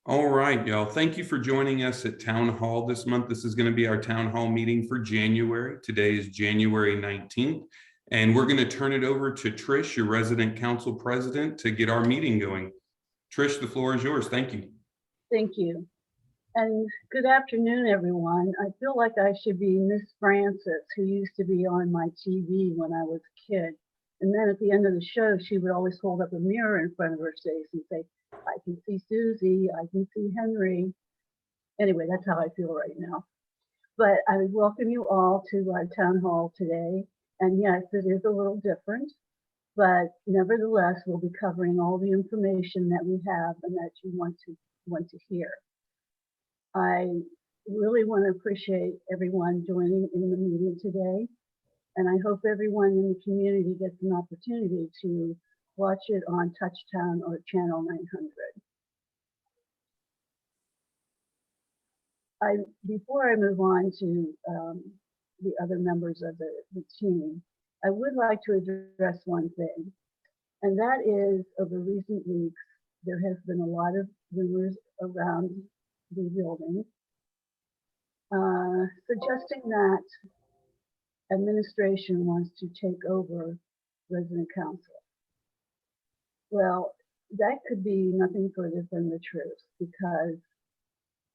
All right, y'all. Thank you for joining us at Town Hall this month. This is going to be our Town Hall meeting for January. Today is January 19th, and we're going to turn it over to Trish, your resident council president, to get our meeting going. Trish, the floor is yours. Thank you. Thank you. And good afternoon, everyone. I feel like I should be Miss Francis, who used to be on my TV when I was a kid. And then at the end of the show, she would always hold up a mirror in front of her face and say, I can see Susie, I can see Henry. Anyway, that's how I feel right now. But I would welcome you all to our town hall today. And yes, it is a little different, but nevertheless, we'll be covering all the information that we have and that you want to hear. I really want to appreciate everyone joining in the meeting today. And I hope everyone in the community gets an opportunity to watch it on Touchtown or Channel 900. Before I move on to the other members of the team, I would like to address one thing, and that is over recent weeks, there has been a lot of rumors around the building suggesting that administration wants to take over resident council. Well, that could be nothing further from the truth, because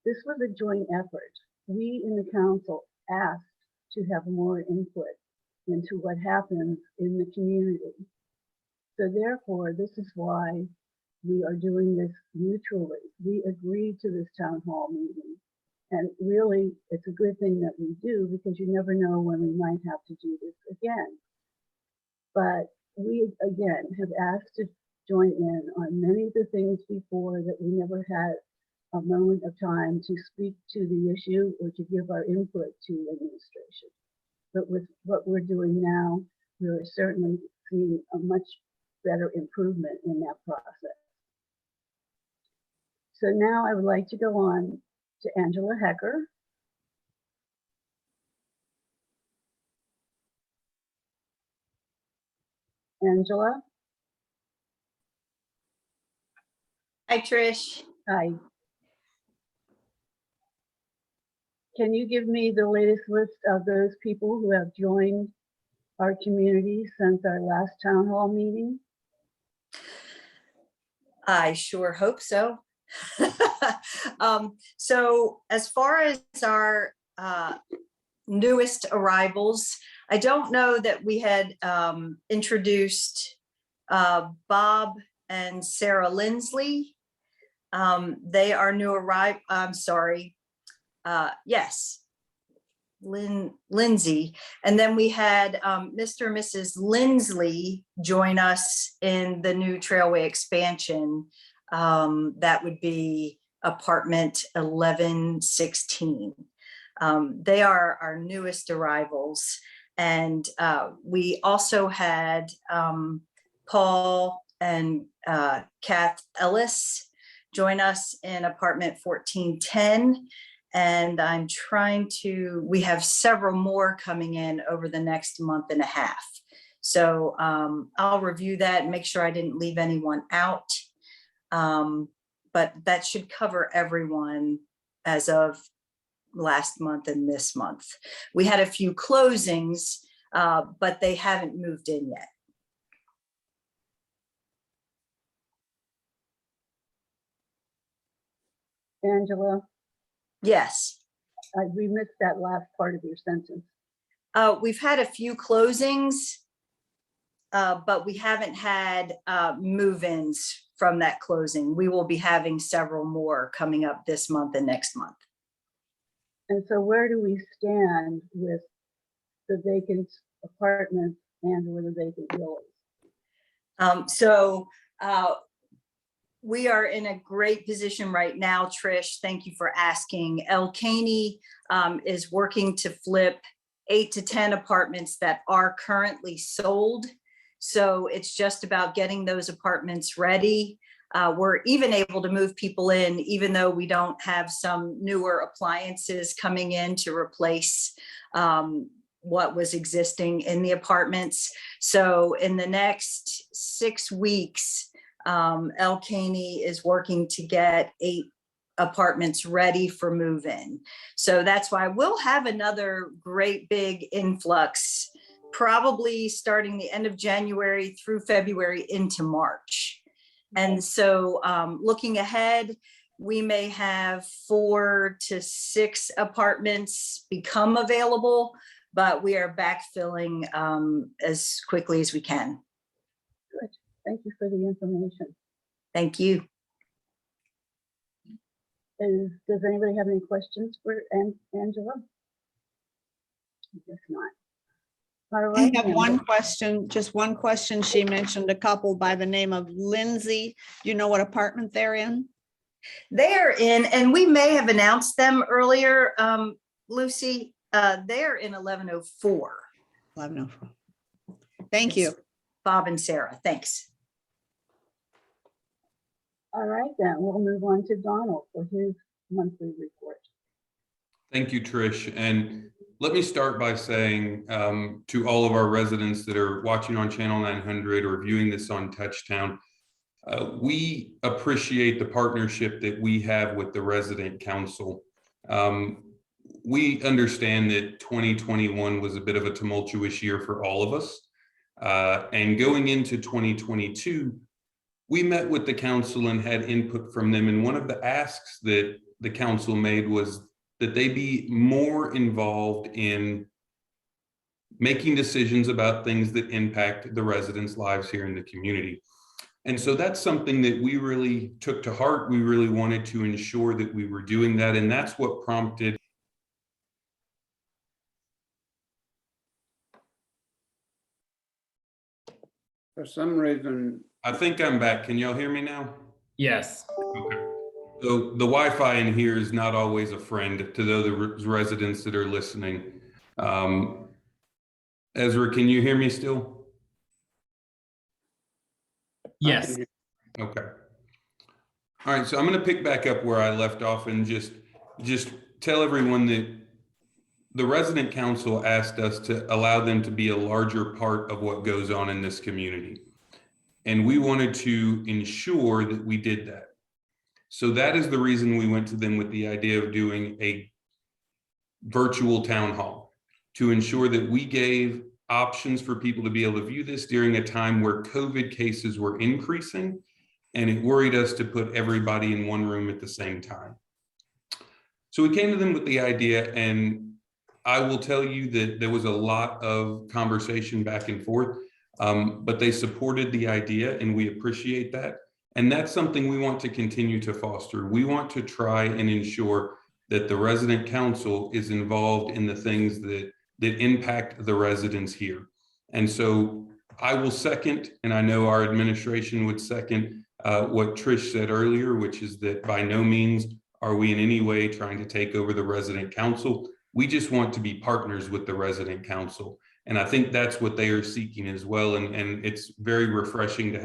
this was a joint effort. We in the council asked to have more input into what happens in the community. So therefore, this is why we are doing this mutually. We agreed to this town hall meeting. And really, it's a good thing that we do, because you never know when we might have to do this again. But we, again, have asked to join in on many of the things before that we never had a moment of time to speak to the issue or to give our input to administration. But with what we're doing now, we're certainly seeing a much better improvement in that process. So now I would like to go on to Angela Hecker. Angela? Hi, Trish. Hi. Can you give me the latest list of those people who have joined our community since our last town hall meeting? I sure hope so. So as far as our newest arrivals, I don't know that we had introduced Bob and Sarah Lindsley. They are new arrival. I'm sorry. Yes, Lindsay. And then we had Mr. and Mrs. Lindsley join us in the new Trailway expansion. That would be apartment 1116. They are our newest arrivals. And we also had Paul and Kath Ellis join us in apartment 1410. And I'm trying to, we have several more coming in over the next month and a half. So I'll review that and make sure I didn't leave anyone out. But that should cover everyone as of last month and this month. We had a few closings, but they haven't moved in yet. Angela? Yes. We missed that last part of your sentence. We've had a few closings, but we haven't had move-ins from that closing. We will be having several more coming up this month and next month. And so where do we stand with the vacant apartments and or the vacant villas? We are in a great position right now, Trish. Thank you for asking. El Caney is working to flip 8 to 10 apartments that are currently sold. So it's just about getting those apartments ready. We're even able to move people in, even though we don't have some newer appliances coming in to replace what was existing in the apartments. So in the next 6 weeks, El Caney is working to get 8 apartments ready for move-in. So that's why we'll have another great big influx, probably starting the end of January through February into March. And so looking ahead, we may have 4 to 6 apartments become available, but we are backfilling as quickly as we can. Good. Thank you for the information. Thank you. Does anybody have any questions for Angela? I guess not. All I right. have Amber. one question, just one question. She mentioned a couple by the name of Lindsay. Do you know what apartment they're in? They are in, and we may have announced them earlier, Lucy, they're in 1104. 1104. Thank you. Bob and Sarah, thanks. All right, then we'll move on to Donald for his monthly report. Thank you, Trish. And let me start by saying to all of our residents that are watching on Channel 900 or viewing this on Touchtown, we appreciate the partnership that we have with the resident council. We understand that 2021 was a bit of a tumultuous year for all of us. And going into 2022, we met with the council and had input from them. And one of the asks that the council made was that they be more involved in making decisions about things that impact the residents' lives here in the community. And so that's something that we really took to heart. We really wanted to ensure that we were doing that. And that's what prompted For some reason, I think I'm back. Can y'all hear me now? Yes. Okay. So the Wi-Fi in here is not always a friend to those residents that are listening. Ezra, can you hear me still? Yes. Okay. All right, so I'm going to pick back up where I left off and just tell everyone that the resident council asked us to allow them to be a larger part of what goes on in this community. And we wanted to ensure that we did that. So that is the reason we went to them with the idea of doing a virtual town hall, to ensure that we gave options for people to be able to view this during a time where COVID cases were increasing, and it worried us to put everybody in one room at the same time. So we came to them with the idea, and I will tell you that there was a lot of conversation back and forth, but they supported the idea, and we appreciate that. And that's something we want to continue to foster. We want to try and ensure that the resident council is involved in the things that impact the residents here. And so I will second, and I know our administration would second what Trish said earlier, which is that by no means are we in any way trying to take over the resident council. We just want to be partners with the resident council. And I think that's what they are seeking as well. And it's very refreshing to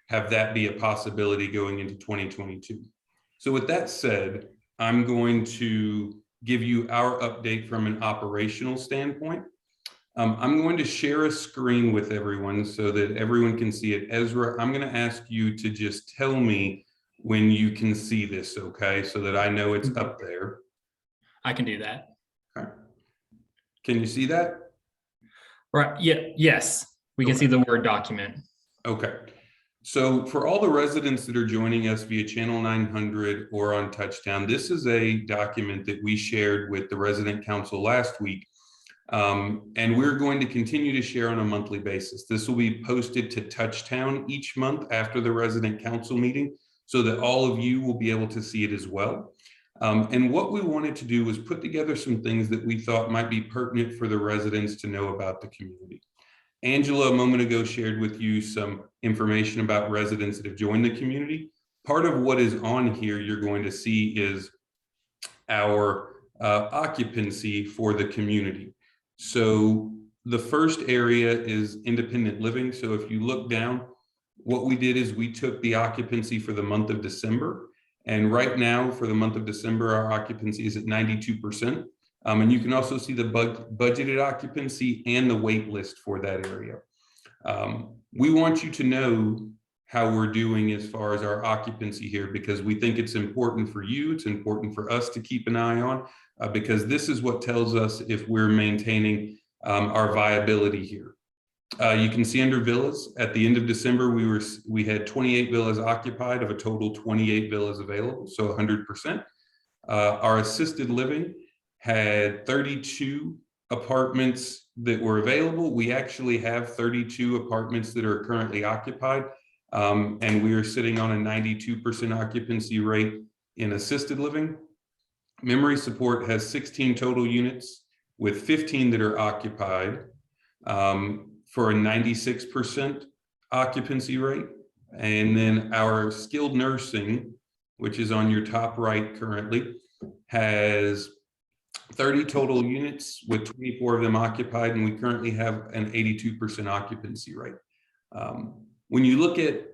have that be a possibility going into 2022. So with that said, I'm going to give you our update from an operational standpoint. I'm going to share a screen with everyone so that everyone can see it. Ezra, I'm going to ask you to just tell me when you can see this, okay? So that I know it's up there. I can do that. Okay. Can you see that? Right. Yeah. Yes. We can see the Word document. Okay. So for all the residents that are joining us via Channel 900 or on Touchtown, this is a document that we shared with the resident council last week. And we're going to continue to share on a monthly basis. This will be posted to Touchtown each month after the resident council meeting so that all of you will be able to see it as well. And what we wanted to do was put together some things that we thought might be pertinent for the residents to know about the community. Angela, a moment ago, shared with you some information about residents that have joined the community. Part of what is on here you're going to see is our occupancy for the community. So the first area is independent living. So if you look down, what we did is we took the occupancy for the month of December. And right now for the month of December, our occupancy is at 92%. And you can also see the budgeted occupancy and the wait list for that area. We want you to know how we're doing as far as our occupancy here, because we think it's important for you, it's important for us to keep an eye on, because this is what tells us if we're maintaining our viability here. You can see under villas, at the end of December, we had 28 villas occupied of a total 28 villas available, so 100%. Our assisted living had 32 apartments that were available. We actually have 32 apartments that are currently occupied, and we are sitting on a 92% occupancy rate in assisted living. Memory support has 16 total units with 15 that are occupied, for a 96% occupancy rate. And then our skilled nursing, which is on your top right currently, has 30 total units with 24 of them occupied, and we currently have an 82% occupancy rate. When you look at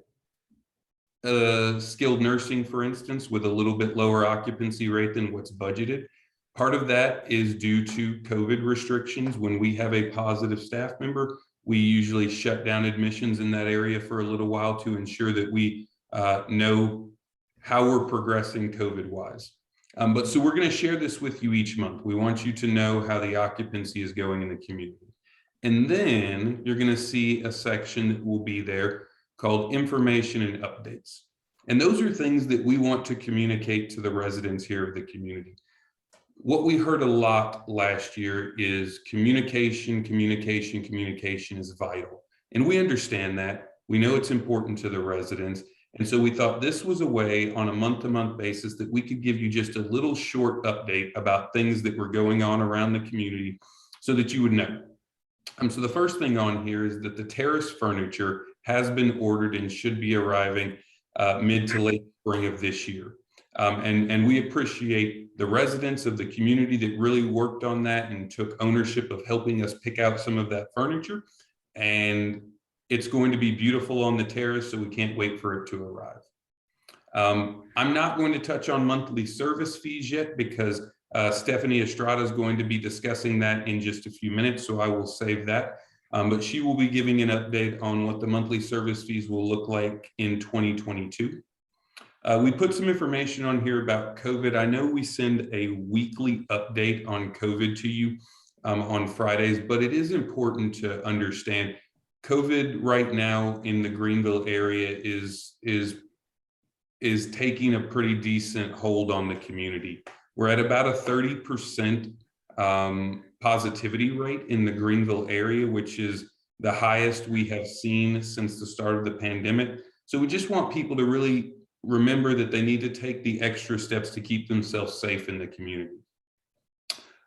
skilled nursing, for instance, with a little bit lower occupancy rate than what's budgeted, part of that is due to COVID restrictions. When we have a positive staff member, we usually shut down admissions in that area for a little while to ensure that we know how we're progressing COVID-wise. So we're going to share this with you each month. We want you to know how the occupancy is going in the community. And then you're going to see a section that will be there called information and updates. And those are things that we want to communicate to the residents here of the community. What we heard a lot last year is communication is vital. And we understand that. We know it's important to the residents. And so we thought this was a way on a month-to-month basis that we could give you just a little short update about things that were going on around the community so that you would know. So the first thing on here is that the terrace furniture has been ordered and should be arriving mid to late spring of this year. And we appreciate the residents of the community that really worked on that and took ownership of helping us pick out some of that furniture. And it's going to be beautiful on the terrace, so we can't wait for it to arrive. I'm not going to touch on monthly service fees yet because Stephanie Estrada is going to be discussing that in just a few minutes, so I will save that. But she will be giving an update on what the monthly service fees will look like in 2022. We put some information on here about COVID. I know we send a weekly update on COVID to you on Fridays, but it is important to understand COVID right now in the Greenville area is taking a pretty decent hold on the community. We're at about a 30% positivity rate in the Greenville area, which is the highest we have seen since the start of the pandemic. So we just want people to really remember that they need to take the extra steps to keep themselves safe in the community.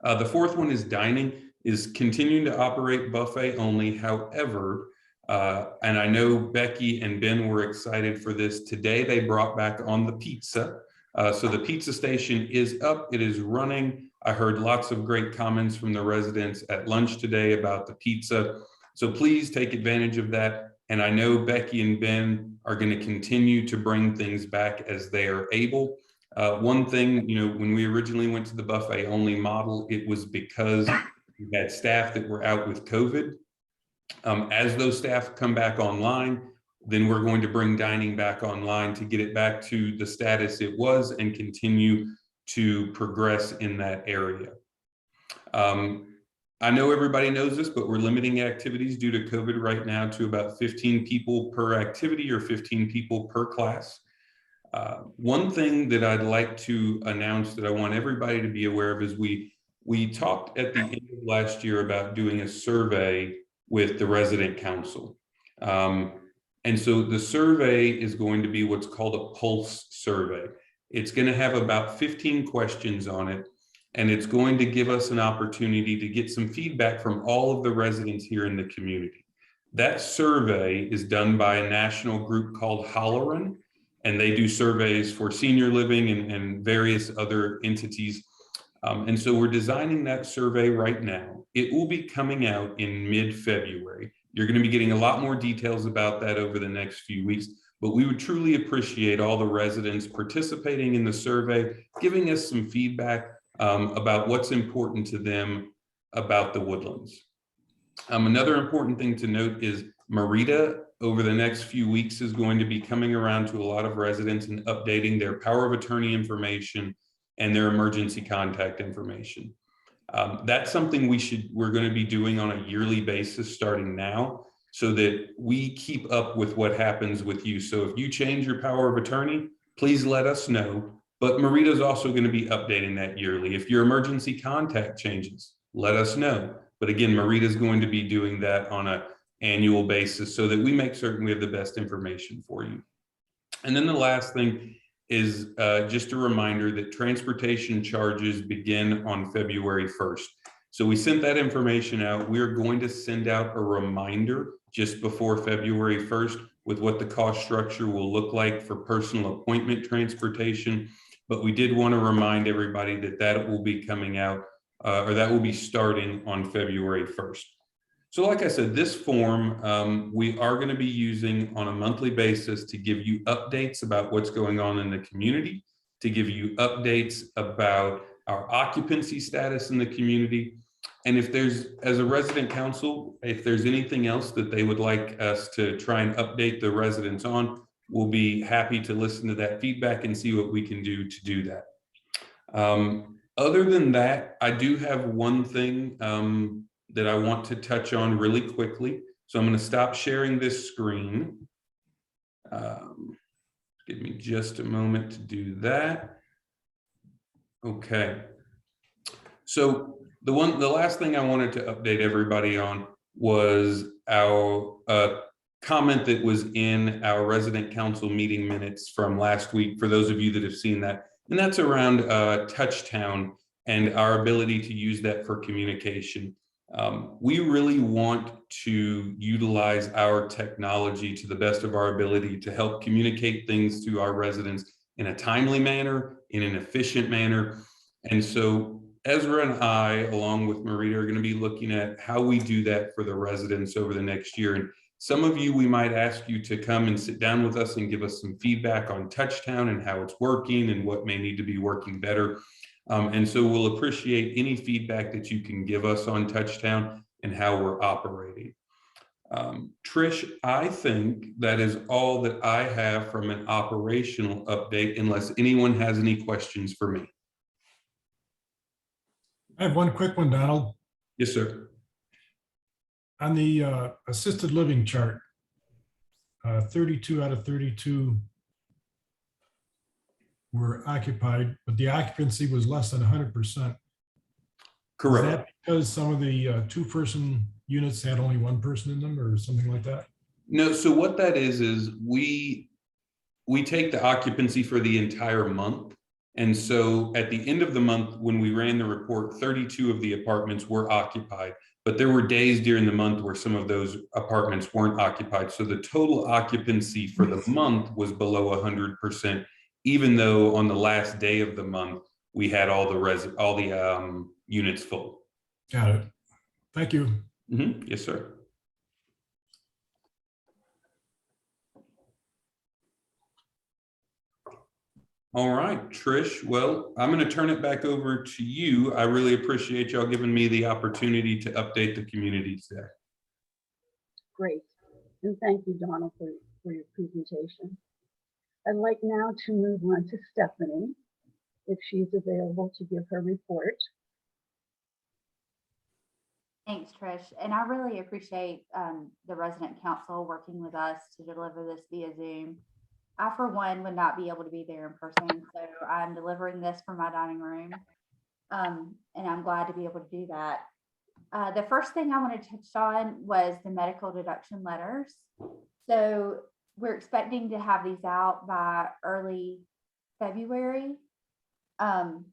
The fourth one is dining is continuing to operate buffet only. However, and I know Becky and Ben were excited for this. Today, they brought back on the pizza. So the pizza station is up, it is running. I heard lots of great comments from the residents at lunch today about the pizza. So please take advantage of that. And I know Becky and Ben are going to continue to bring things back as they are able. One thing, when we originally went to the buffet only model, it was because we had staff that were out with COVID. As those staff come back online, then we're going to bring dining back online to get it back to the status it was and continue to progress in that area. I know everybody knows this, but we're limiting activities due to COVID right now to about 15 people per activity or 15 people per class. One thing that I'd like to announce that I want everybody to be aware of is we talked at the end of last year about doing a survey with the resident council. And so the survey is going to be what's called a pulse survey. It's going to have about 15 questions on it, and it's going to give us an opportunity to get some feedback from all of the residents here in the community. That survey is done by a national group called Halloran, and they do surveys for senior living and various other entities. And so we're designing that survey right now. It will be coming out in mid-February. You're going to be getting a lot more details about that over the next few weeks, but we would truly appreciate all the residents participating in the survey, giving us some feedback about what's important to them about the Woodlands. Another important thing to note is Marita over the next few weeks is going to be coming around to a lot of residents and updating their power of attorney information and their emergency contact information. That's something we're going to be doing on a yearly basis starting now, so that we keep up with what happens with you. So if you change your power of attorney, please let us know. But Marita's also going to be updating that yearly. If your emergency contact changes, let us know. But again, Marita's going to be doing that on an annual basis so that we make certain we have the best information for you. And then the last thing is just a reminder that transportation charges begin on February 1st. So we sent that information out. We're going to send out a reminder just before February 1st with what the cost structure will look like for personal appointment transportation. But we did want to remind everybody that that will be coming out or that will be starting on February 1st. So like I said, this form we are going to be using on a monthly basis to give you updates about what's going on in the community, to give you updates about our occupancy status in the community. And if there's, as a resident council, if there's anything else that they would like us to try and update the residents on, we'll be happy to listen to that feedback and see what we can do to do that. Other than that, I do have one thing that I want to touch on really quickly. So I'm going to stop sharing this screen. Give me just a moment to do that. Okay. So the last thing I wanted to update everybody on was our comment that was in our resident council meeting minutes from last week, for those of you that have seen that. And that's around Touchtown and our ability to use that for communication. We really want to utilize our technology to the best of our ability to help communicate things to our residents in a timely manner, in an efficient manner. And so Ezra and I, along with Marita, are going to be looking at how we do that for the residents over the next year. And some of you, we might ask you to come and sit down with us and give us some feedback on Touchtown and how it's working and what may need to be working better. And so we'll appreciate any feedback that you can give us on Touchtown and how we're operating. Trish, I think that is all that I have from an operational update, unless anyone has any questions for me. I have one quick one, Donald. Yes, sir. On the assisted living chart, 32 out of 32 were occupied, but the occupancy was less than 100%. Correct. Is that because some of the two-person units had only one person in them or something like that? No, so what that is we take the occupancy for the entire month. And so at the end of the month, when we ran the report, 32 of the apartments were occupied, but there were days during the month where some of those apartments weren't occupied. So the total occupancy for the month was below 100%, even though on the last day of the month, we had all the units full. Got it. Thank you. Mm-hmm. Yes, sir. All right, Trish. Well, I'm going to turn it back over to you. I really appreciate y'all giving me the opportunity to update the community today. Great. And thank you, Donald, for your presentation. I'd like now to move on to Stephanie, if she's available to give her report. Thanks, Trish. And I really appreciate the resident council working with us to deliver this via Zoom. I, for one, would not be able to be there in person, so I'm delivering this from my dining room, and I'm glad to be able to do that. The first thing I want to touch on was the medical deduction letters. So we're expecting to have these out by early February. And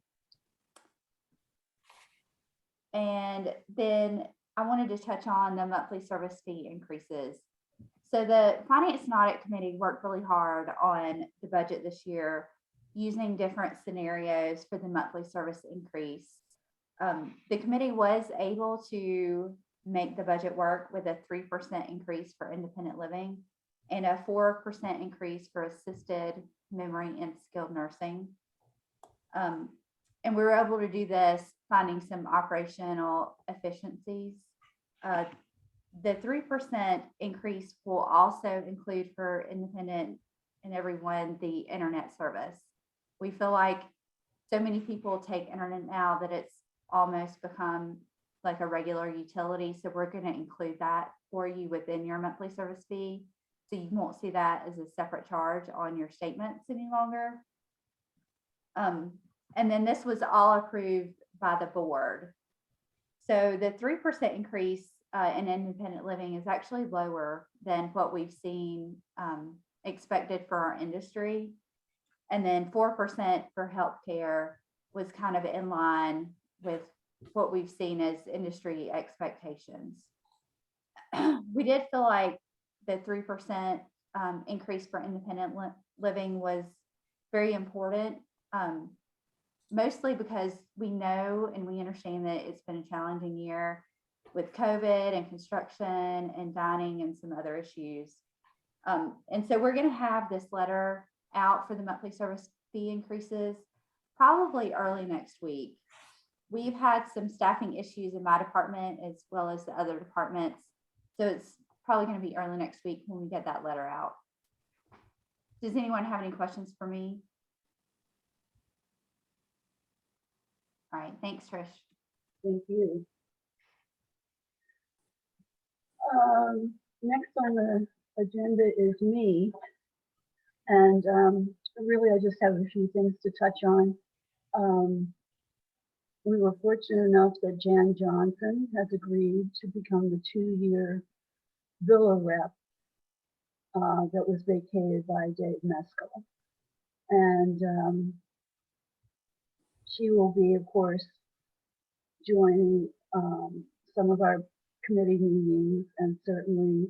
then I wanted to touch on the monthly service fee increases. So the Finance and Audit Committee worked really hard on the budget this year, using different scenarios for the monthly service increase. The committee was able to make the budget work with a 3% increase for independent living and a 4% increase for assisted, memory, and skilled nursing. And we were able to do this, finding some operational efficiencies the 3% increase will also include for independent and everyone, the internet service. We feel like so many people take internet now that it's almost become like a regular utility. So we're going to include that for you within your monthly service fee. So you won't see that as a separate charge on your statements any longer. And then this was all approved by the board. So the 3% increase in independent living is actually lower than what we've seen expected for our industry. And then 4% for healthcare was kind of in line with what we've seen as industry expectations. We did feel like the 3% increase for independent living was very important, mostly because we know and we understand that it's been a challenging year with COVID and construction and dining and some other issues. And so we're going to have this letter out for the monthly service fee increases probably early next week. We've had some staffing issues in my department as well as the other departments. So it's probably going to be early next week when we get that letter out. Does anyone have any questions for me? All right, thanks, Trish. Thank you. Next on the agenda is me. And really, I just have a few things to touch on. We were fortunate enough that Jan Johnson has agreed to become the 2-year villa rep that was vacated by Dave Meskel. And she will be, of course, joining some of our committee meetings and certainly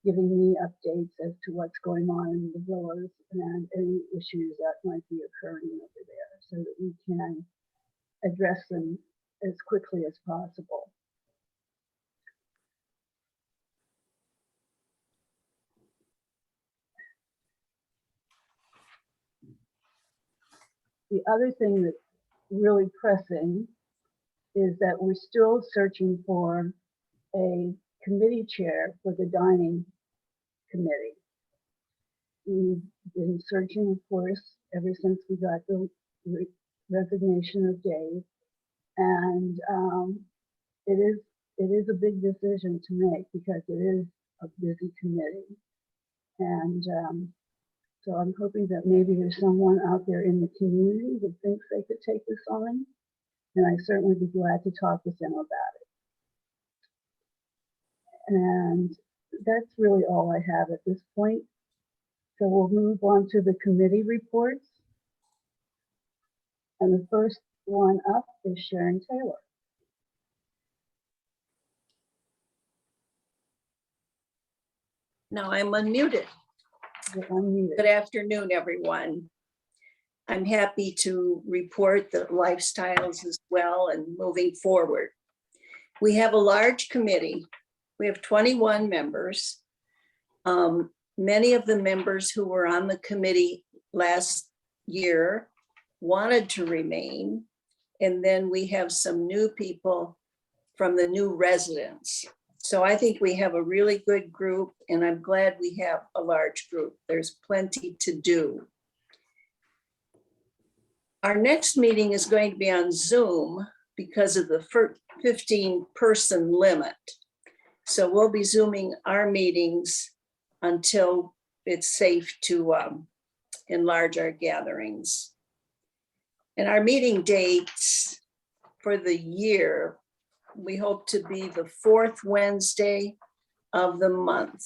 giving me updates as to what's going on in the villas and any issues that might be occurring over there so that we can address them as quickly as possible. The other thing that's really pressing is that we're still searching for a committee chair for the dining committee. We've been searching, of course, ever since we got the resignation of Dave, and it is a big decision to make because it is a busy committee, and so I'm hoping that maybe there's someone out there in the community that thinks they could take this on, and I'd certainly be glad to talk with them about it. And that's really all I have at this point. So we'll move on to the committee reports. And the first one up is Sharon Taylor. Now I'm unmuted. You're unmuted. Good afternoon, everyone. I'm happy to report the lifestyles as well and moving forward. We have a large committee. We have 21 members. Many of the members who were on the committee last year wanted to remain. And then we have some new people from the new residents. So I think we have a really good group, and I'm glad we have a large group. There's plenty to do. Our next meeting is going to be on Zoom because of the 15-person limit. So we'll be Zooming our meetings until it's safe to enlarge our gatherings. And our meeting dates for the year, we hope to be the 4th Wednesday of the month.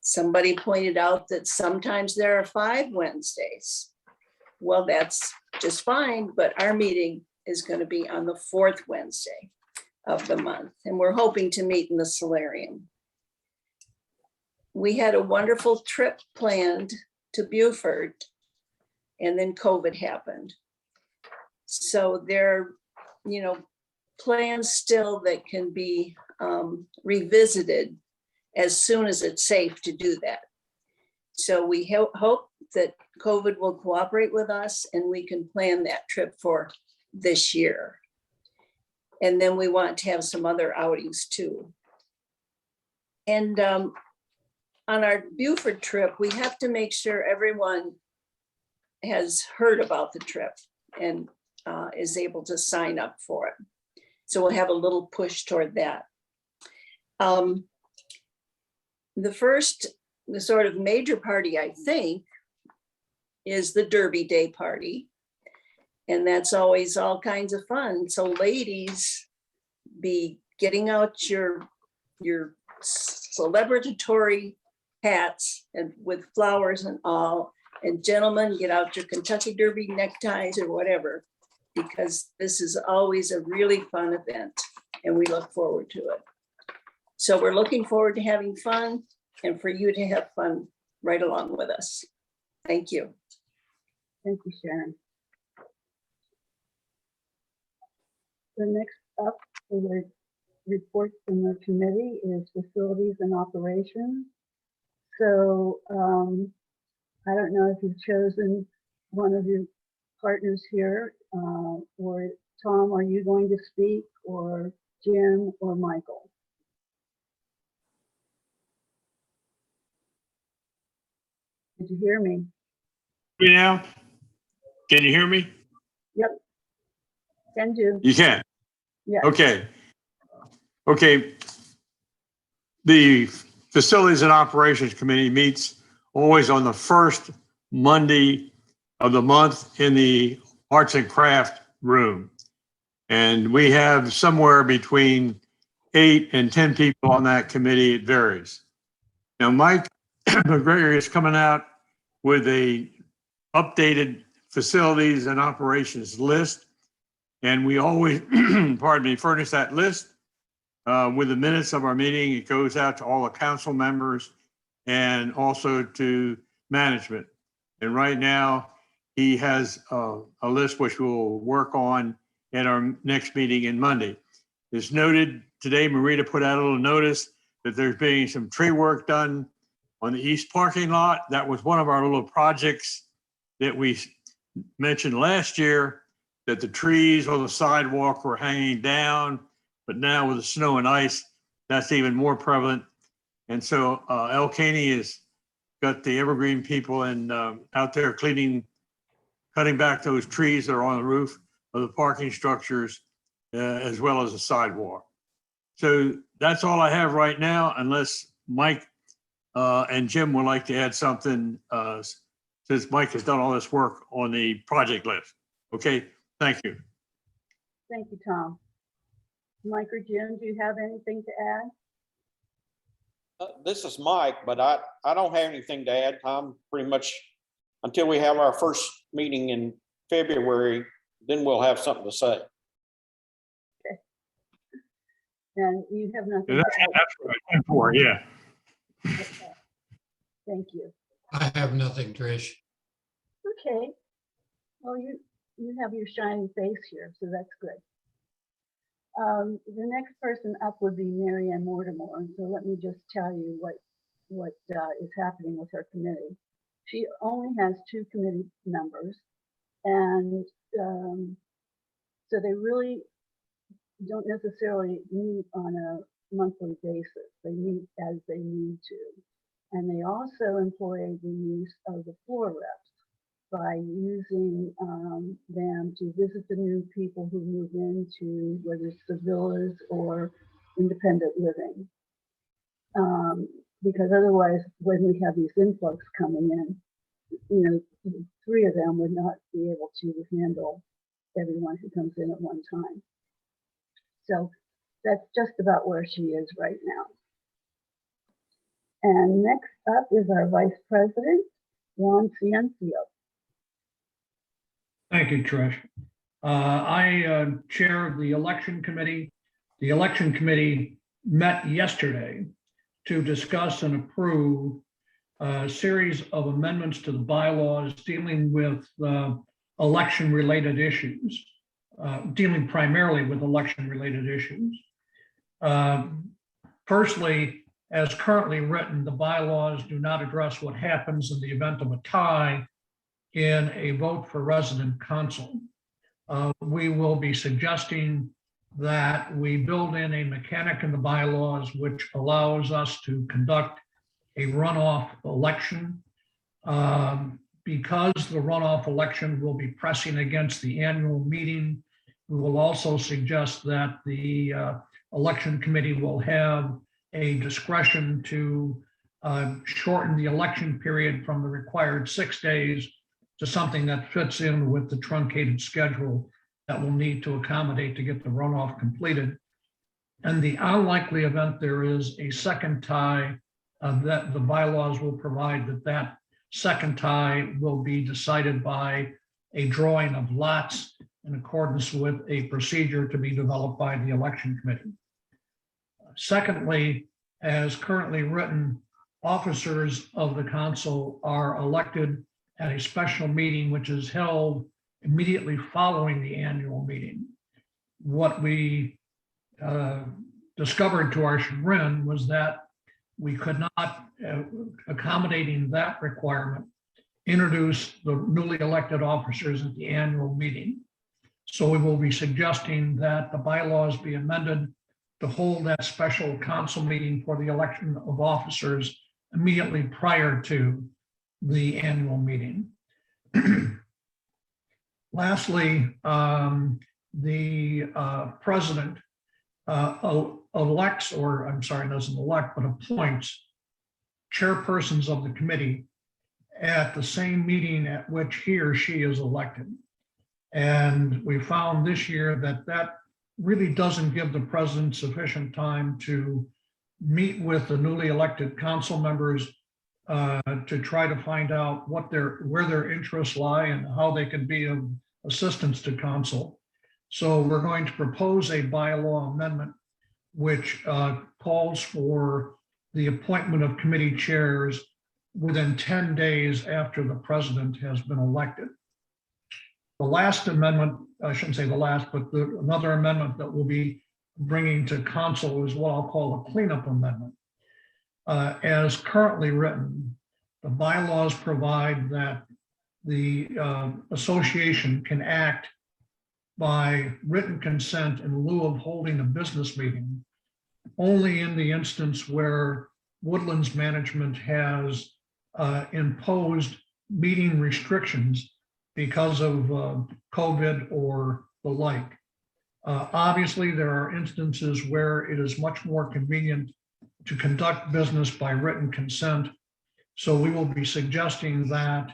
Somebody pointed out that sometimes there are 5 Wednesdays. Well, that's just fine, but our meeting is going to be on the 4th Wednesday of the month, and we're hoping to meet in the solarium. We had a wonderful trip planned to Beaufort, and then COVID happened. So there are, plans still that can be revisited as soon as it's safe to do that. So we hope that COVID will cooperate with us and we can plan that trip for this year. And then we want to have some other outings too. And on our Beaufort trip, we have to make sure everyone has heard about the trip and is able to sign up for it. So we'll have a little push toward that. The sort of major party, I think, is the Derby Day party. And that's always all kinds of fun. So ladies, be getting out your celebratory hats and with flowers and all. And gentlemen, get out your Kentucky Derby neckties or whatever, because this is always a really fun event and we look forward to it. So we're looking forward to having fun and for you to have fun right along with us. Thank you. Thank you, Sharon. The next up for the report from the committee is facilities and operations. So I don't know if you've chosen one of your partners here, or Tom, are you going to speak, or Jim or Michael? Did you hear me? Me now? Can you hear me? Yep. Can do. You can? Yeah. Okay. Okay. The Facilities and Operations Committee meets always on the first Monday of the month in the Arts and Craft room. And we have somewhere between 8 and 10 people on that committee. It varies. Now, Mike McGregor is coming out with a updated facilities and operations list. And we always, pardon me, furnish that list with the minutes of our meeting. It goes out to all the council members and also to management. And right now, he has a list which we'll work on at our next meeting in Monday. It's noted today, Marita put out a little notice that there's being some tree work done on the east parking lot. That was one of our little projects that we mentioned last year, that the trees on the sidewalk were hanging down, but now with the snow and ice, that's even more prevalent. And so El Caney has got the evergreen people and out there cutting back those trees that are on the roof of the parking structures, as well as the sidewalk. So that's all I have right now, unless Mike and Jim would like to add something, since Mike has done all this work on the project list. Okay, thank you. Thank you, Tom. Mike or Jim, do you have anything to add? This is Mike, but I don't have anything to add, Tom. Pretty much until we have our first meeting in February, then we'll have something to say. Okay. And you have nothing That's to add? what I came for, yeah. Okay. Thank you. I have nothing, Trish. Okay. Well, you have your shiny face here, so that's good. The next person up would be Mary Ann Mortimer. So let me just tell you what is happening with her committee. She only has 2 committee members, and so they really don't necessarily meet on a monthly basis. They meet as they need to. And they also employ the use of the floor reps by using them to visit the new people who move into, whether it's the villas or independent living. Because otherwise, when we have these influx coming in, 3 of them would not be able to handle everyone who comes in at one time. So that's just about where she is right now. And next up is our Vice President, Juan Ciencio. Thank you, Trish. I chair the election committee. The election committee met yesterday to discuss and approve a series of amendments to the bylaws dealing with election-related issues, dealing primarily with election-related issues. Firstly, as currently written, the bylaws do not address what happens in the event of a tie in a vote for resident council. We will be suggesting that we build in a mechanic in the bylaws which allows us to conduct a runoff election. Because the runoff election will be pressing against the annual meeting, we will also suggest that the election committee will have a discretion to shorten the election period from the required 6 days to something that fits in with the truncated schedule that we'll need to accommodate to get the runoff completed. And the unlikely event there is a second tie, that the bylaws will provide that second tie will be decided by a drawing of lots in accordance with a procedure to be developed by the election committee. Secondly, as currently written, officers of the council are elected at a special meeting which is held immediately following the annual meeting. What we discovered to our chagrin was that we could not, accommodating that requirement, introduce the newly elected officers at the annual meeting. So we will be suggesting that the bylaws be amended to hold that special council meeting for the election of officers immediately prior to the annual meeting. Lastly, the president elects, or I'm sorry, doesn't elect, but appoints chairpersons of the committee at the same meeting at which he or she is elected. And we found this year that that really doesn't give the president sufficient time to meet with the newly elected council members to try to find out where their interests lie and how they can be of assistance to council. So we're going to propose a bylaw amendment which calls for the appointment of committee chairs within 10 days after the president has been elected. The last amendment, I shouldn't say the last, but another amendment that we'll be bringing to council is what I'll call a cleanup amendment. As currently written, the bylaws provide that the association can act by written consent in lieu of holding a business meeting only in the instance where Woodlands management has imposed meeting restrictions because of COVID or the like. Obviously, there are instances where it is much more convenient to conduct business by written consent. So we will be suggesting that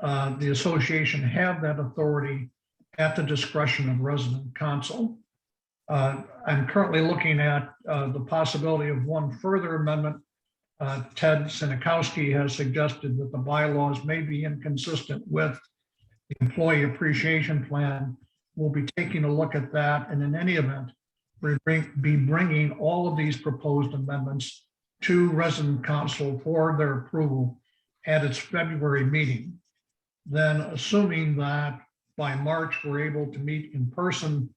the association have that authority at the discretion of resident council. I'm currently looking at the possibility of one further amendment. Ted Sinikowski has suggested that the bylaws may be inconsistent with the employee appreciation plan. We'll be taking a look at that, and in any event, we'll be bringing all of these proposed amendments to resident council for their approval at its February meeting. Then, assuming that by March we're able to meet in person,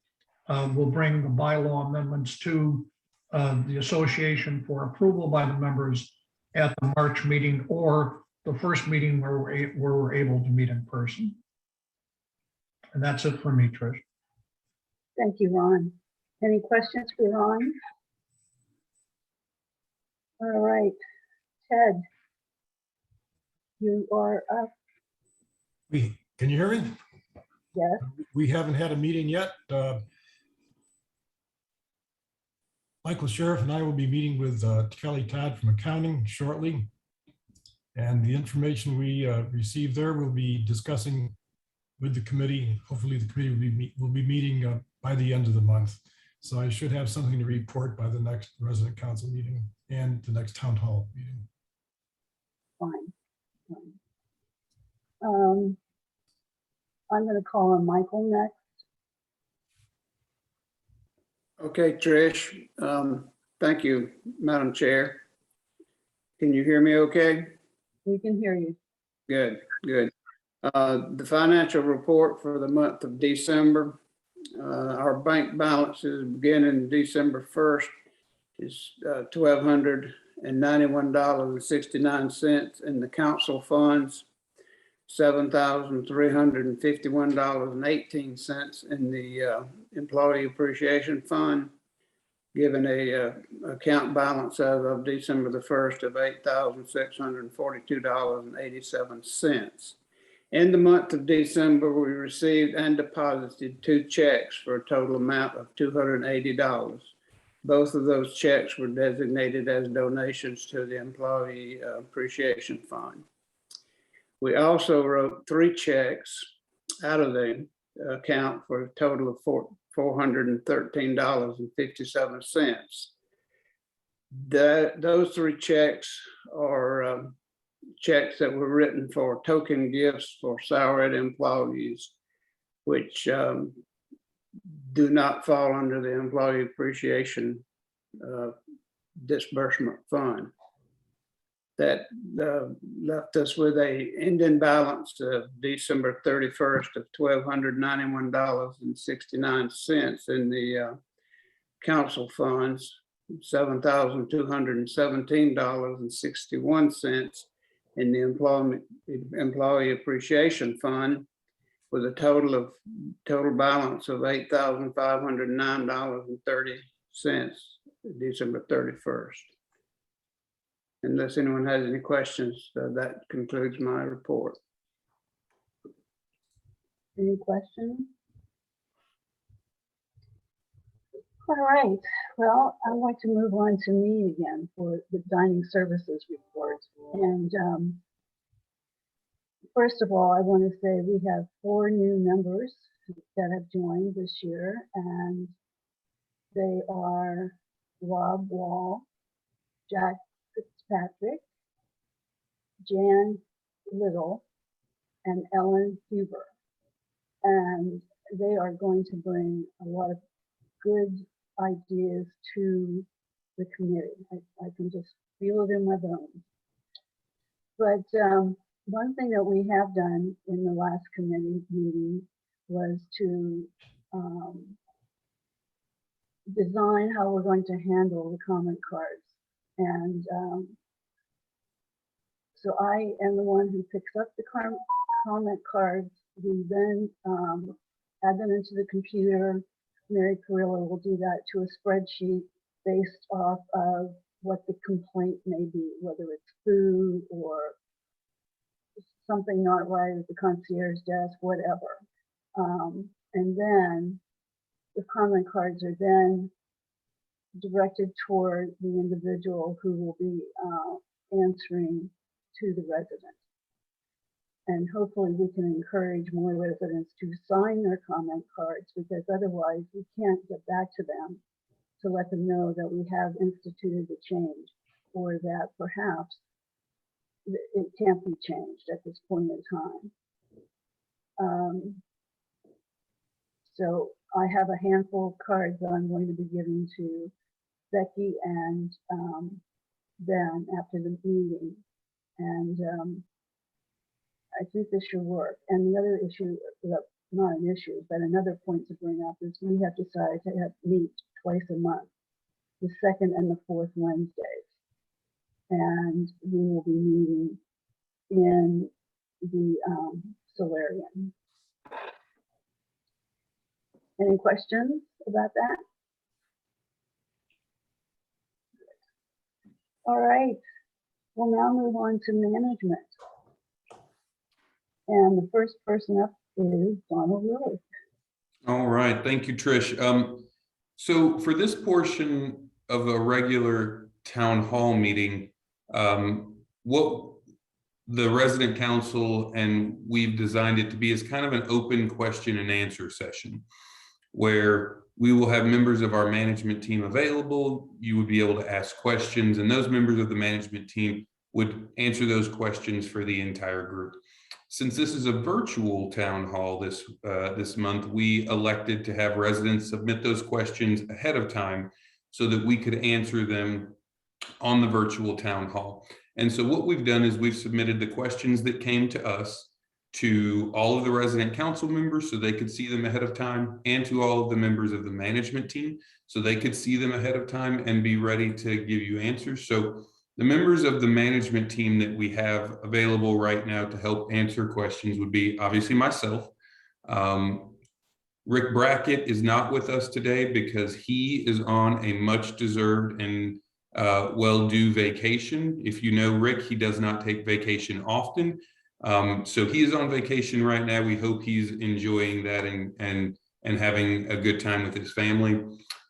we'll bring the bylaw amendments to the association for approval by the members at the March meeting or the first meeting where we're able to meet in person. And that's it for me, Trish. Thank you, Ron. Any questions for Ron? All right, Ted, you are up. Can you hear me? Yes. We haven't had a meeting yet. Michael Sheriff and I will be meeting with Kelly Todd from accounting shortly. And the information we received there will be discussing with the committee. Hopefully the committee will be meeting by the end of the month. So I should have something to report by the next resident council meeting and the next town hall meeting. Fine. I'm going to call on Michael next. Okay, Trish. Thank you, Madam Chair. Can you hear me okay? We can hear you. Good, good. The financial report for the month of December, our bank balances beginning December 1st is $1,291.69, and the council funds $7,351.18, and the Employee Appreciation Fund, given a account balance as of December the 1st of $8,642.87. In the month of December, we received and deposited 2 checks for a total amount of $280. Both of those checks were designated as donations to the Employee Appreciation Fund. We also wrote 3 checks out of the account for a total of $413.57. Those 3 checks are checks that were written for token gifts for salaried employees, which do not fall under the Employee Appreciation Disbursement Fund. That left us with a ending balance of December 31st of $1,291.69 in the council funds, $7,217.61 in the Employee Appreciation Fund, with a total balance of $8,509.30 December 31st. Unless anyone has any questions, that concludes my report. Any questions? All right, well, I'd like to move on to me again for the dining services report. And first of all, I want to say we have 4 new members that have joined this year, and they are Rob Wall, Jack Fitzpatrick, Jan Little, and Ellen Huber. And they are going to bring a lot of good ideas to the committee. I can just feel it in my bones. But one thing that we have done in the last committee meeting was to design how we're going to handle the comment cards. And so I am the one who picks up the comment cards. We then add them into the computer. Mary Carrillo will do that to a spreadsheet based off of what the complaint may be, whether it's food or something not right at the concierge desk, whatever. And then the comment cards are then directed toward the individual who will be answering to the resident. And hopefully we can encourage more residents to sign their comment cards, because otherwise we can't get back to them to let them know that we have instituted the change, or that perhaps it can't be changed at this point in time. So I have a handful of cards that I'm going to be giving to Becky and Ben after the meeting. And I think this should work. And the other issue, not an issue, but another point to bring up is we have decided to meet twice a month, the 2nd and the 4th Wednesdays. And we will be meeting in the solarium. Any questions about that? All right, we'll now move on to management. And the first person up is Donald Lilly. All right, thank you, Trish. So for this portion of a regular town hall meeting, what the resident council and we've designed it to be is kind of an open question and answer session, where we will have members of our management team available. You would be able to ask questions, and those members of the management team would answer those questions for the entire group. Since this is a virtual town hall this month, we elected to have residents submit those questions ahead of time so that we could answer them on the virtual town hall. And so what we've done is we've submitted the questions that came to us to all of the resident council members so they could see them ahead of time, and to all of the members of the management team so they could see them ahead of time and be ready to give you answers. So the members of the management team that we have available right now to help answer questions would be obviously myself, Rick Brackett is not with us today because he is on a much deserved and well-due vacation. If you know Rick, he does not take vacation often. So he is on vacation right now. We hope he's enjoying that and having a good time with his family.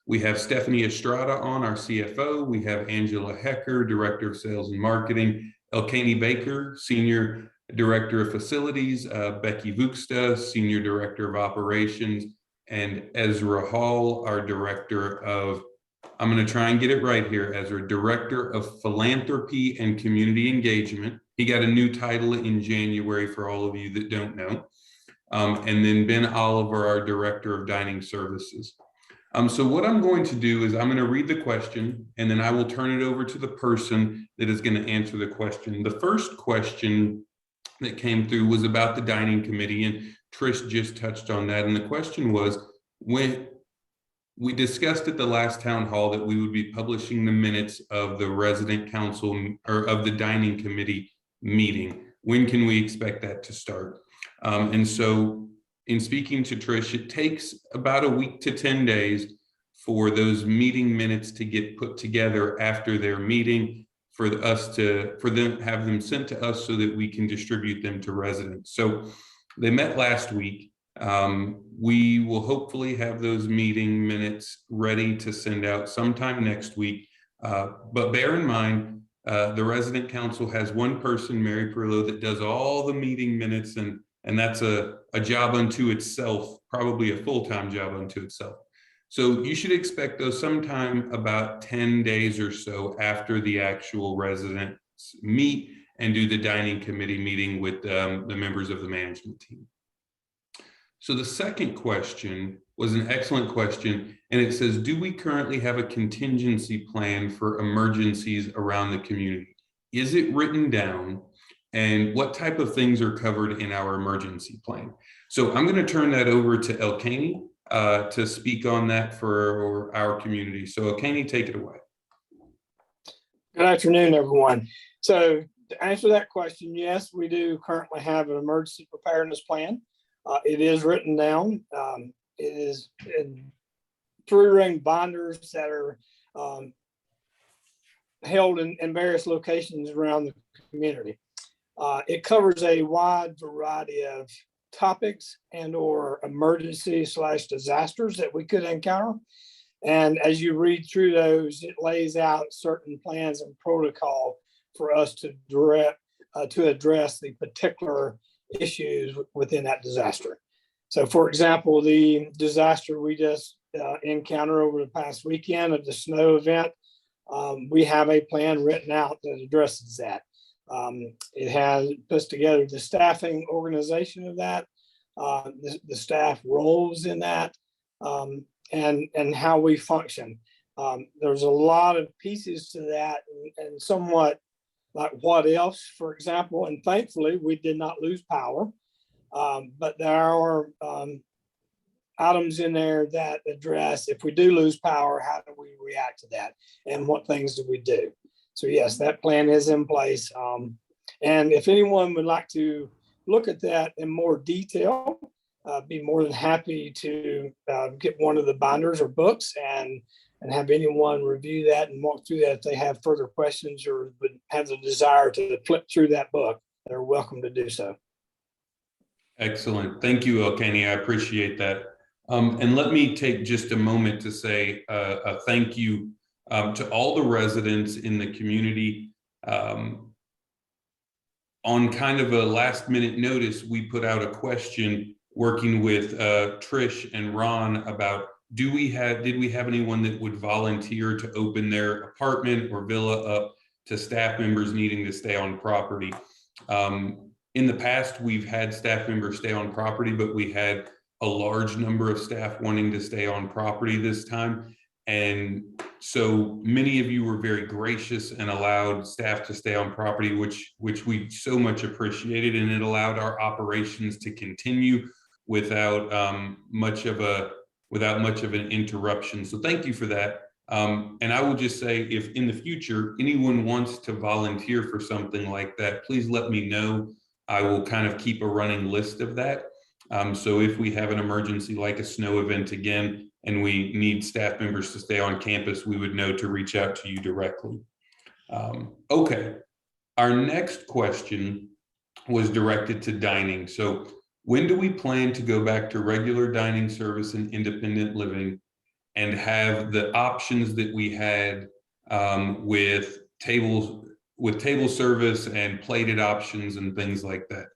We have Stephanie Estrada on, our CFO. We have Angela Hecker, Director of Sales and Marketing, Elkaney Baker, Senior Director of Facilities, Becky Vuksta, Senior Director of Operations, and Ezra Hall, our Director of, I'm going to try and get it right here, Ezra, Director of Philanthropy and Community Engagement. He got a new title in January for all of you that don't know. And then Ben Oliver, our Director of Dining Services. So what I'm going to do is I'm going to read the question, and then I will turn it over to the person that is going to answer the question. The first question that came through was about the dining committee, and Trish just touched on that. And the question was, when we discussed at the last town hall that we would be publishing the minutes of the resident council or of the dining committee meeting. When can we expect that to start? And so in speaking to Trish, it takes about a week to 10 days for those meeting minutes to get put together after their meeting, for them have them sent to us so that we can distribute them to residents. So they met last week. We will hopefully have those meeting minutes ready to send out sometime next week. But bear in mind, the resident council has one person, Mary Perillo, that does all the meeting minutes, and that's a job unto itself, probably a full-time job unto itself. So you should expect those sometime about 10 days or so after the actual residents meet and do the dining committee meeting with the members of the management team. So the second question was an excellent question, and it says, do we currently have a contingency plan for emergencies around the community? Is it written down? And what type of things are covered in our emergency plan? So I'm going to turn that over to Elkaney to speak on that for our community. So Elkaney, take it away. Good afternoon, everyone. So to answer that question, yes, we do currently have an emergency preparedness plan. It is written down. It is in 3-ring binders that are held in various locations around the community. It covers a wide variety of topics and or emergency/disasters that we could encounter. And as you read through those, it lays out certain plans and protocol for us to address the particular issues within that disaster. So for example, the disaster we just encountered over the past weekend of the snow event, we have a plan written out that addresses that. It has puts together the staffing organization of that, the staff roles in that, and how we function. There's a lot of pieces to that, and somewhat like what else, for example, and thankfully we did not lose power, but there are items in there that address if we do lose power, how do we react to that, and what things do we do? So yes, that plan is in place. And if anyone would like to look at that in more detail, be more than happy to get one of the binders or books and have anyone review that and walk through that if they have further questions or would have the desire to flip through that book. They're welcome to do so. Excellent. Thank you, Elkaney. I appreciate that. And let me take just a moment to say a thank you to all the residents in the community. On kind of a last minute notice, we put out a question working with Trish and Ron about did we have anyone that would volunteer to open their apartment or villa up to staff members needing to stay on property. In the past, we've had staff members stay on property, but we had a large number of staff wanting to stay on property this time. And so many of you were very gracious and allowed staff to stay on property, which we so much appreciated, and it allowed our operations to continue without much of an interruption. So thank you for that. And I will just say, if in the future anyone wants to volunteer for something like that, please let me know. I will kind of keep a running list of that. So if we have an emergency like a snow event again, and we need staff members to stay on campus, we would know to reach out to you directly. Okay, our next question was directed to dining. So when do we plan to go back to regular dining service and independent living and have the options that we had with table service and plated options and things like that?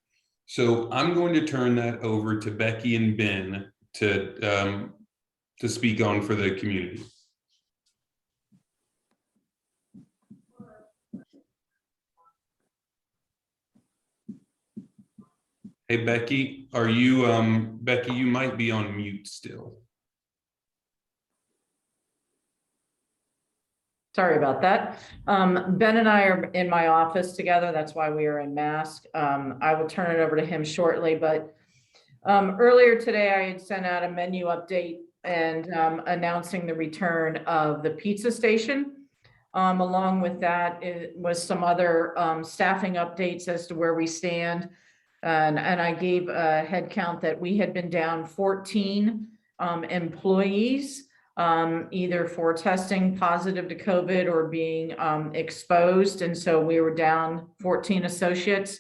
So I'm going to turn that over to Becky and Ben to speak on for the community. Hey, Becky, are you, Becky, you might be on mute still. Sorry about that. Ben and I are in my office together. That's why we are in mask. I will turn it over to him shortly, but earlier today I had sent out a menu update and announcing the return of the pizza station. Along with that, it was some other staffing updates as to where we stand. And I gave a head count that we had been down 14 employees, either for testing positive to COVID or being exposed. And so we were down 14 associates.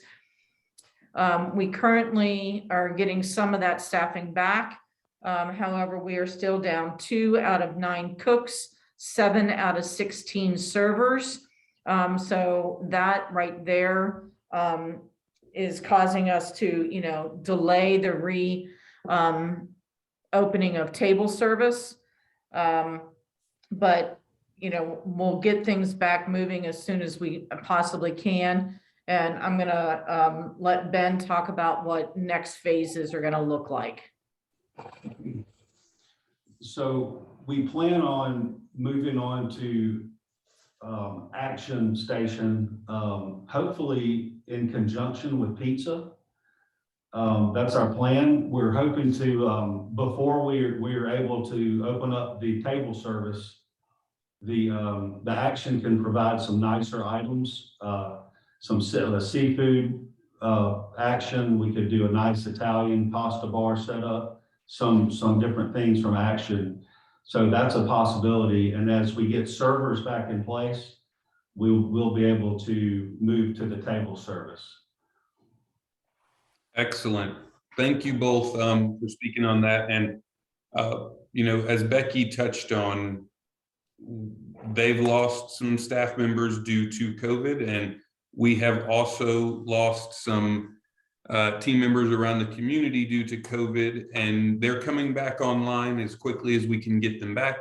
We currently are getting some of that staffing back. However, we are still down 2 out of 9 cooks, 7 out of 16 servers. So that right there is causing us to, delay the opening of table service. But, we'll get things back moving as soon as we possibly can. And I'm gonna let Ben talk about what next phases are gonna look like. So we plan on moving on to Action Station, hopefully in conjunction with pizza. That's our plan. We're hoping to, before we're able to open up the table service, the Action can provide some nicer items, some seafood Action. We could do a nice Italian pasta bar setup, some different things from Action. So that's a possibility. And as we get servers back in place, we'll be able to move to the table service. Excellent. Thank you both for speaking on that. And, as Becky touched on, they've lost some staff members due to COVID, and we have also lost some team members around the community due to COVID, and they're coming back online as quickly as we can get them back.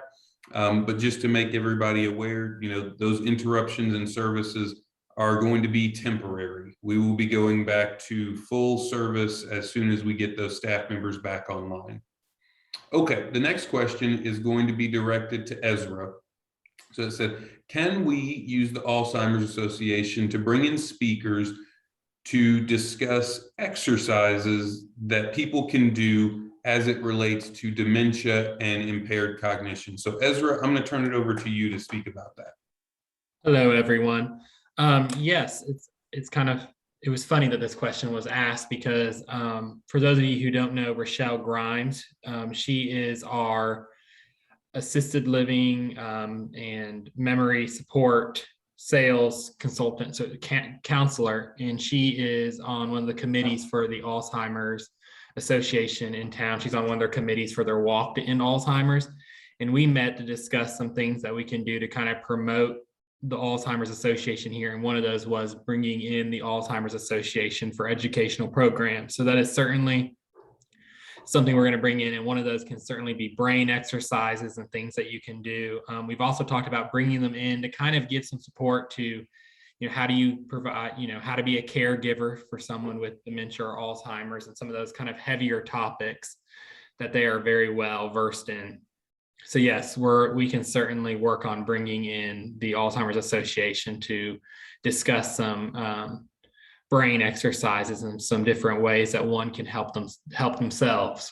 But just to make everybody aware, those interruptions in services are going to be temporary. We will be going back to full service as soon as we get those staff members back online. Okay, the next question is going to be directed to Ezra. So it said, can we use the Alzheimer's Association to bring in speakers to discuss exercises that people can do as it relates to dementia and impaired cognition? So Ezra, I'm going to turn it over to you to speak about that. Hello, everyone. Yes, it was funny that this question was asked because for those of you who don't know Rochelle Grimes, she is our assisted living and memory support sales consultant, so counselor, and she is on one of the committees for the Alzheimer's Association in town. She's on one of their committees for their walk to end Alzheimer's, and we met to discuss some things that we can do to kind of promote the Alzheimer's Association here, and one of those was bringing in the Alzheimer's Association for educational programs. So that is certainly something we're going to bring in, and one of those can certainly be brain exercises and things that you can do. We've also talked about bringing them in to kind of give some support to, how do you provide, how to be a caregiver for someone with dementia or Alzheimer's, and some of those kind of heavier topics that they are very well versed in. So yes, we can certainly work on bringing in the Alzheimer's Association to discuss some brain exercises and some different ways that one can help themselves.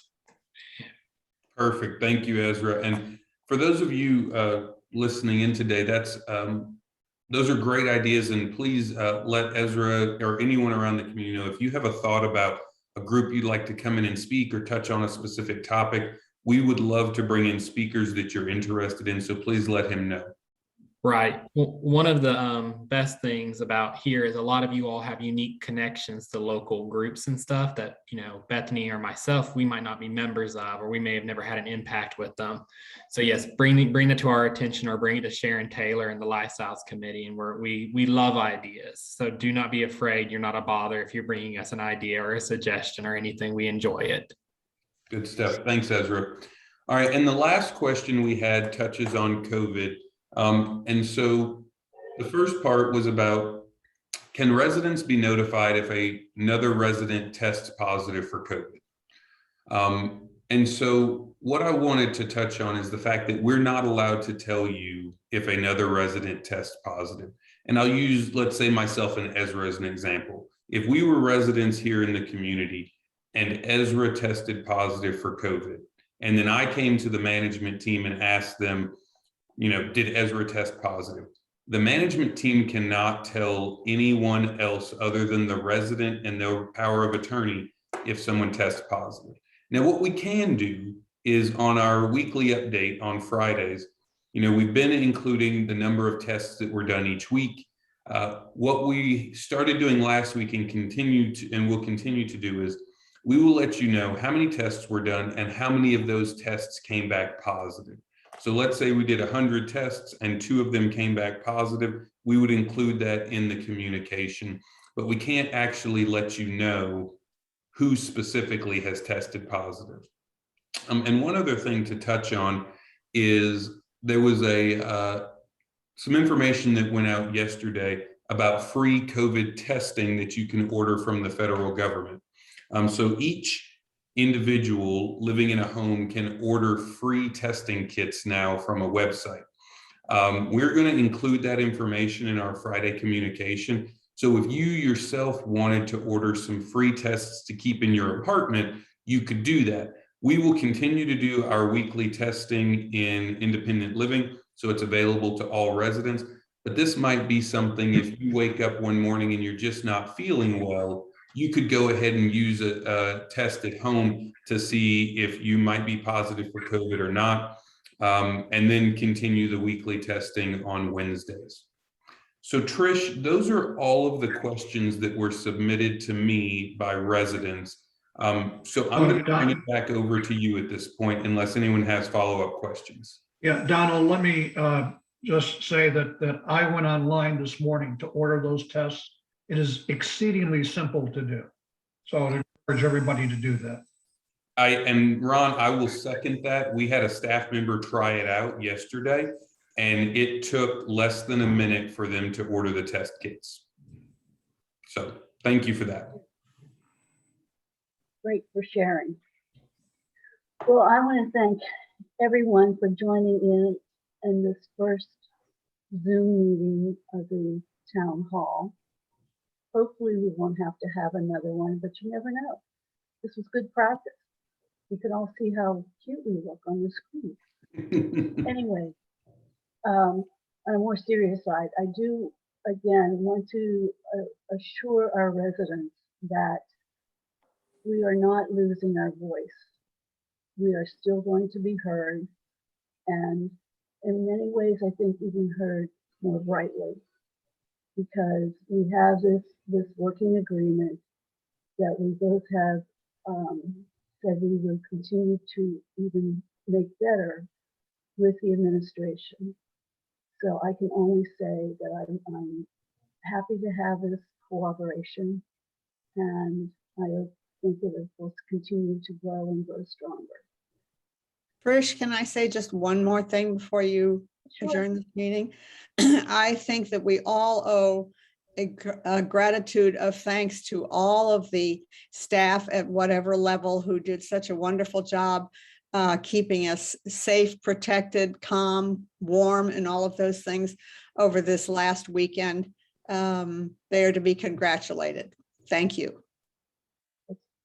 Perfect. Thank you, Ezra. And for those of you listening in today, those are great ideas. And please let Ezra or anyone around the community know if you have a thought about a group you'd like to come in and speak or touch on a specific topic, we would love to bring in speakers that you're interested in. So please let him know. Right. Well, one of the best things about here is a lot of you all have unique connections to local groups and stuff that, you know, Bethany or myself, we might not be members of, or we may have never had an impact with them. So yes, bring it to our attention, or bring it to Sharon Taylor and the Lifestyles Committee. And we love ideas. So do not be afraid. You're not a bother if you're bringing us an idea or a suggestion or anything. We enjoy it. Good stuff. Thanks, Ezra. All right. And the last question we had touches on COVID. And so the first part was about, can residents be notified if another resident tests positive for COVID? And so what I wanted to touch on is the fact that we're not allowed to tell you if another resident tests positive. And I'll use, let's say, myself and Ezra as an example. If we were residents here in the community and Ezra tested positive for COVID, and then I came to the management team and asked them, you know, did Ezra test positive? The management team cannot tell anyone else other than the resident and their power of attorney if someone tests positive. Now, what we can do is on our weekly update on Fridays, you know, we've been including the number of tests that were done each week. What we started doing last week and will continue to do is we will let you know how many tests were done and how many of those tests came back positive. So let's say we did 100 tests and 2 of them came back positive. We would include that in the communication, but we can't actually let you know who specifically has tested positive. And one other thing to touch on is there was some information that went out yesterday about free COVID testing that you can order from the federal government. So each individual living in a home can order free testing kits now from a website. We're going to include that information in our Friday communication. So if you yourself wanted to order some free tests to keep in your apartment, you could do that. We will continue to do our weekly testing in independent living, so it's available to all residents. But this might be something, if you wake up one morning and you're just not feeling well, you could go ahead and use a test at home to see if you might be positive for COVID or not, and then continue the weekly testing on Wednesdays. So Trish, those are all of the questions that were submitted to me by residents. So I'm going to turn it back over to you at this point, unless anyone has follow-up questions. Yeah, Donald, let me just say that I went online this morning to order those tests. It is exceedingly simple to do. So I encourage everybody to do that. Ron, I will second that. We had a staff member try it out yesterday, and it took less than a minute for them to order the test kits. So thank you for that. Great for sharing. Well, I want to thank everyone for joining in this first Zoom meeting of the town hall. Hopefully we won't have to have another one, but you never know. This was good practice. You can all see how cute we look on the screen. Anyway, on a more serious side, I do again want to assure our residents that we are not losing our voice. We are still going to be heard, and in many ways, I think even heard more brightly, because we have this working agreement that we both have said we will continue to even make better with the administration. So I can only say that I'm happy to have this cooperation, and I think that it will continue to grow and grow stronger. Trish, can I say just one more thing before you adjourn this meeting? I think that we all owe a gratitude of thanks to all of the staff at whatever level who did such a wonderful job keeping us safe, protected, calm, warm, and all of those things over this last weekend. They are to be congratulated. Thank you.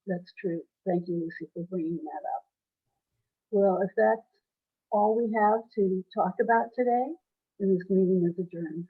That's true. Thank you, Lucy, for bringing that up. Well, if that's all we have to talk about today, then this meeting is adjourned.